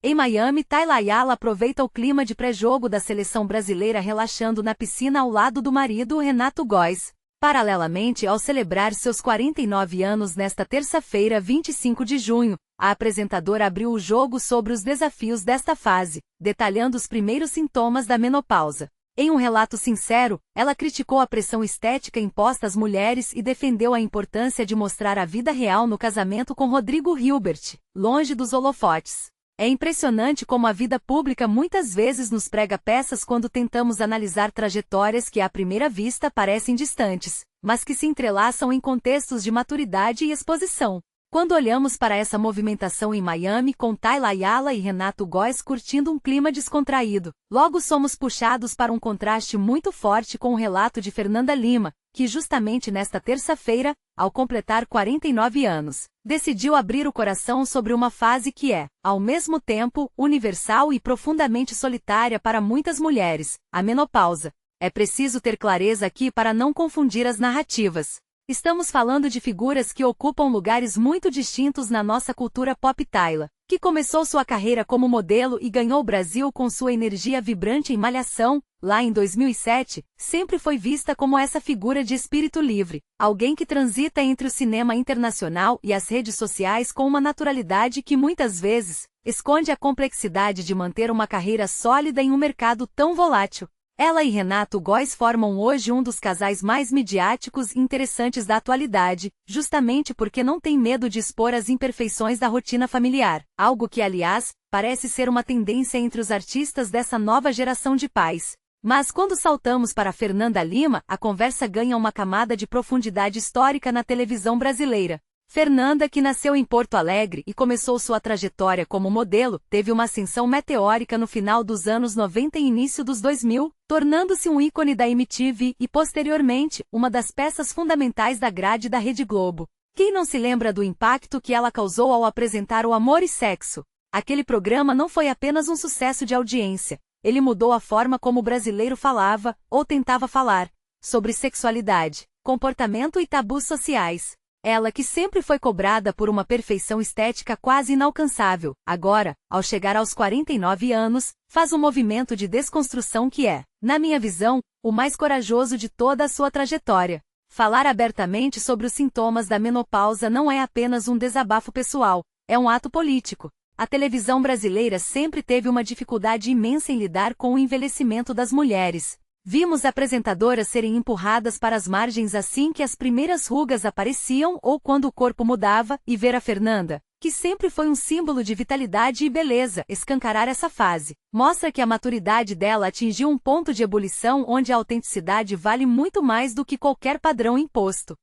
Em Miami, Tayla Ayala aproveita o clima de pré-jogo da seleção brasileira relaxando na piscina ao lado do marido Renato Góes. Paralelamente ao celebrar seus 49 anos nesta terça-feira, 25 de junho, a apresentadora abriu o jogo sobre os desafios desta fase, detalhando os primeiros sintomas da menopausa. Em um relato sincero, ela criticou a pressão estética imposta às mulheres e defendeu a importância de mostrar a vida real no casamento com Rodrigo Hilbert, longe dos holofotes. É impressionante como a vida pública muitas vezes nos prega peças quando tentamos analisar trajetórias que à primeira vista parecem distantes, mas que se entrelaçam em contextos de maturidade e exposição. Quando olhamos para essa movimentação em Miami com Tayla Ayala e Renato Góes curtindo um clima descontraído, logo somos puxados para um contraste muito forte com o relato de Fernanda Lima, que justamente nesta terça-feira, ao completar 49 anos, decidiu abrir o coração sobre uma fase que é, ao mesmo tempo, universal e profundamente solitária para muitas mulheres, a menopausa. É preciso ter clareza aqui para não confundir as narrativas. Estamos falando de figuras que ocupam lugares muito distintos na nossa cultura pop. Tayla, que começou sua carreira como modelo e ganhou o Brasil com sua energia vibrante em Malhação, lá em 2007, sempre foi vista como essa figura de espírito livre, alguém que transita entre o cinema internacional e as redes sociais com uma naturalidade que muitas vezes esconde a complexidade de manter uma carreira sólida em um mercado tão volátil. Ela e Renato Góes formam hoje um dos casais mais midiáticos e interessantes da atualidade, justamente porque não tem medo de expor as imperfeições da rotina familiar, algo que, aliás, parece ser uma tendência entre os artistas dessa nova geração de pais. Mas quando saltamos para Fernanda Lima, a conversa ganha uma camada de profundidade histórica na televisão brasileira. Fernanda, que nasceu em Porto Alegre e começou sua trajetória como modelo, teve uma ascensão meteórica no final dos anos 90 e início dos 2000, tornando-se um ícone da MTV e, posteriormente, uma das peças fundamentais da grade da Rede Globo. Quem não se lembra do impacto que ela causou ao apresentar o Amor e Sexo? Aquele programa não foi apenas um sucesso de audiência, ele mudou a forma como o brasileiro falava, ou tentava falar, sobre sexualidade, comportamento e tabus sociais. Ela, que sempre foi cobrada por uma perfeição estética quase inalcançável, agora, ao chegar aos 49 anos, faz um movimento de desconstrução que é, na minha visão, o mais corajoso de toda a sua trajetória. Falar abertamente sobre os sintomas da menopausa não é apenas um desabafo pessoal, é um ato político. A televisão brasileira sempre teve uma dificuldade imensa em lidar com o envelhecimento das mulheres. Vimos apresentadoras serem empurradas para as margens assim que as primeiras rugas apareciam ou quando o corpo mudava, e ver a Fernanda, que sempre foi um símbolo de vitalidade e beleza, escancarar essa fase, mostra que a maturidade dela atingiu um ponto de ebulição onde a autenticidade vale muito mais do que qualquer padrão imposto.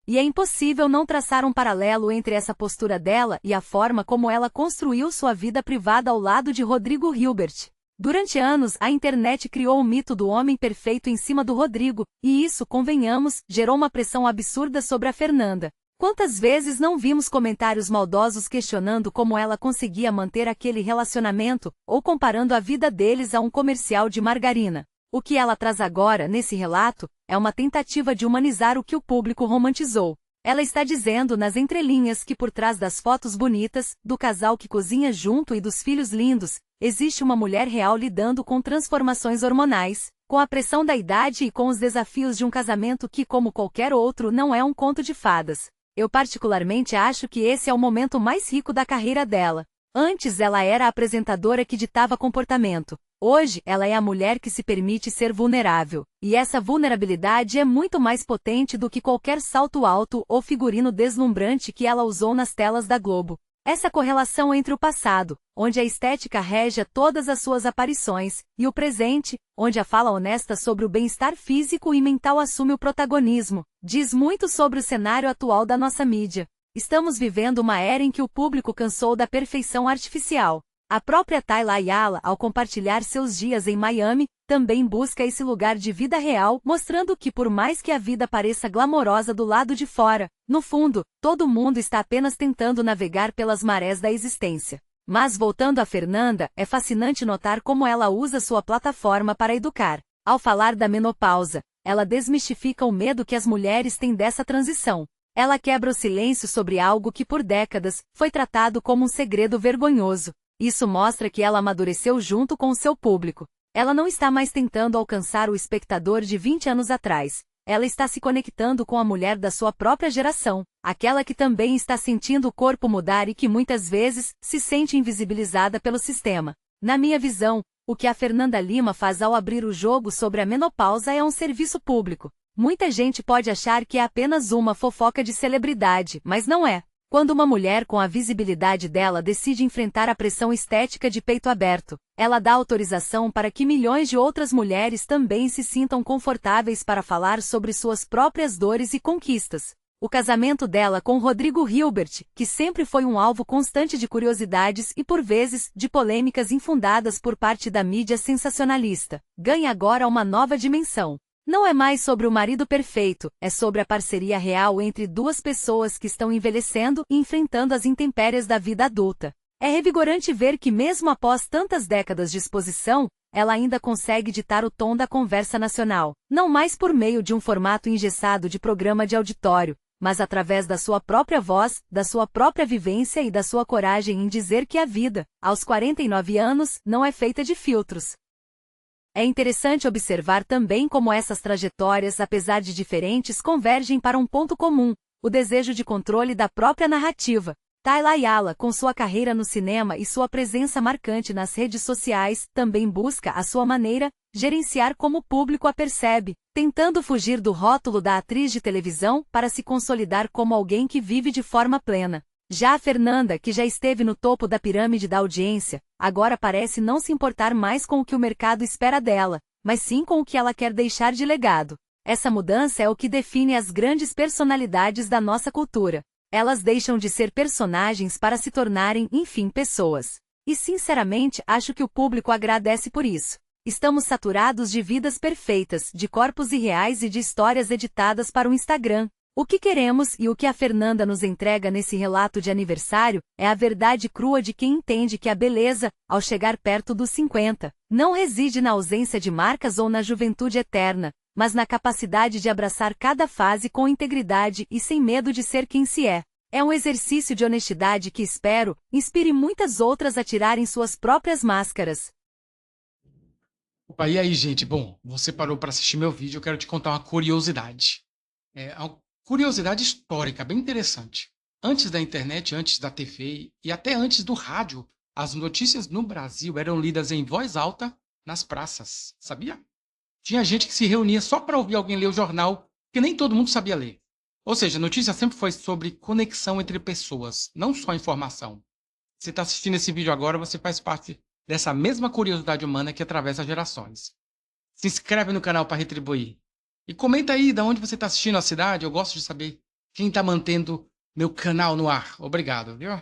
E é impossível não traçar um paralelo entre essa postura dela e a forma como ela construiu sua vida privada ao lado de Rodrigo Hilbert. Durante anos, a internet criou o mito do homem perfeito em cima do Rodrigo, e isso, convenhamos, gerou uma pressão absurda sobre a Fernanda. Quantas vezes não vimos comentários maldosos questionando como ela conseguia manter aquele relacionamento, ou comparando a vida deles a um comercial de margarina? O que ela traz agora, nesse relato, é uma tentativa de humanizar o que o público romantizou. Ela está dizendo nas entrelinhas que por trás das fotos bonitas, do casal que cozinha junto e dos filhos lindos, existe uma mulher real lidando com transformações hormonais, com a pressão da idade e com os desafios de um casamento que, como qualquer outro, não é um conto de fadas. Eu particularmente acho que esse é o momento mais rico da carreira dela. Antes ela era a apresentadora que ditava comportamento. Hoje, ela é a mulher que se permite ser vulnerável. E essa vulnerabilidade é muito mais potente do que qualquer salto alto ou figurino deslumbrante que ela usou nas telas da Globo. Essa correlação entre o passado, onde a estética rege todas as suas aparições, e o presente, onde a fala honesta sobre o bem-estar físico e mental assume o protagonismo, diz muito sobre o cenário atual da nossa mídia. Estamos vivendo uma era em que o público cansou da perfeição artificial. A própria Tayla Ayala, ao compartilhar seus dias em Miami, também busca esse lugar de vida real, mostrando que por mais que a vida pareça glamourosa do lado de fora, no fundo, todo mundo está apenas tentando navegar pelas marés da existência. Mas voltando a Fernanda, é fascinante notar como ela usa sua plataforma para educar. Ao falar da menopausa, ela desmistifica o medo que as mulheres têm dessa transição. Ela quebra o silêncio sobre algo que por décadas foi tratado como um segredo vergonhoso. Isso mostra que ela amadureceu junto com o seu público. Ela não está mais tentando alcançar o espectador de 20 anos atrás. Ela está se conectando com a mulher da sua própria geração, aquela que também está sentindo o corpo mudar e que muitas vezes se sente invisibilizada pelo sistema. Na minha visão, o que a Fernanda Lima faz ao abrir o jogo sobre a menopausa é um serviço público. Muita gente pode achar que é apenas uma fofoca de celebridade, mas não é. Quando uma mulher com a visibilidade dela decide enfrentar a pressão estética de peito aberto, ela dá autorização para que milhões de outras mulheres também se sintam confortáveis para falar sobre suas próprias dores e conquistas. O casamento dela com Rodrigo Hilbert, que sempre foi um alvo constante de curiosidades e por vezes de polêmicas infundadas por parte da mídia sensacionalista, ganha agora uma nova dimensão. Não é mais sobre o marido perfeito, é sobre a parceria real entre duas pessoas que estão envelhecendo e enfrentando as intempéries da vida adulta. É revigorante ver que mesmo após tantas décadas de exposição, ela ainda consegue ditar o tom da conversa nacional, não mais por meio de um formato engessado de programa de auditório, mas através da sua própria voz, da sua própria vivência e da sua coragem em dizer que a vida, aos 49 anos, não é feita de filtros. É interessante observar também como essas trajetórias, apesar de diferentes, convergem para um ponto comum: o desejo de controle da própria narrativa. Tayla Ayala, com sua carreira no cinema e sua presença marcante nas redes sociais, também busca, à sua maneira, gerenciar como o público a percebe, tentando fugir do rótulo da atriz de televisão para se consolidar como alguém que vive de forma plena. Já a Fernanda, que já esteve no topo da pirâmide da audiência, agora parece não se importar mais com o que o mercado espera dela, mas sim com o que ela quer deixar de legado. Essa mudança é o que define as grandes personalidades da nossa cultura. Elas deixam de ser personagens para se tornarem, enfim, pessoas. E sinceramente, acho que o público agradece por isso. Estamos saturados de vidas perfeitas, de corpos irreais e de histórias editadas para o Instagram. O que queremos e o que a Fernanda nos entrega nesse relato de aniversário é a verdade crua de quem entende que a beleza, ao chegar perto dos 50, não reside na ausência de marcas ou na juventude eterna, mas na capacidade de abraçar cada fase com integridade e sem medo de ser quem se é. É um exercício de honestidade que espero inspire muitas outras a tirarem suas próprias máscaras. Opa, e aí, gente? Bom, você parou para assistir meu vídeo, eu quero te contar uma curiosidade. É uma curiosidade histórica, bem interessante. Antes da internet, antes da TV e até antes do rádio, as notícias no Brasil eram lidas em voz alta nas praças, sabia? Tinha gente que se reunia só para ouvir alguém ler o jornal, porque nem todo mundo sabia ler. Ou seja, a notícia sempre foi sobre conexão entre pessoas, não só informação. Você está assistindo esse vídeo agora, você faz parte dessa mesma curiosidade humana que atravessa gerações. Se inscreve no canal para retribuir. E comenta aí de onde você está assistindo a cidade, eu gosto de saber quem está mantendo meu canal no ar. Obrigado, viu?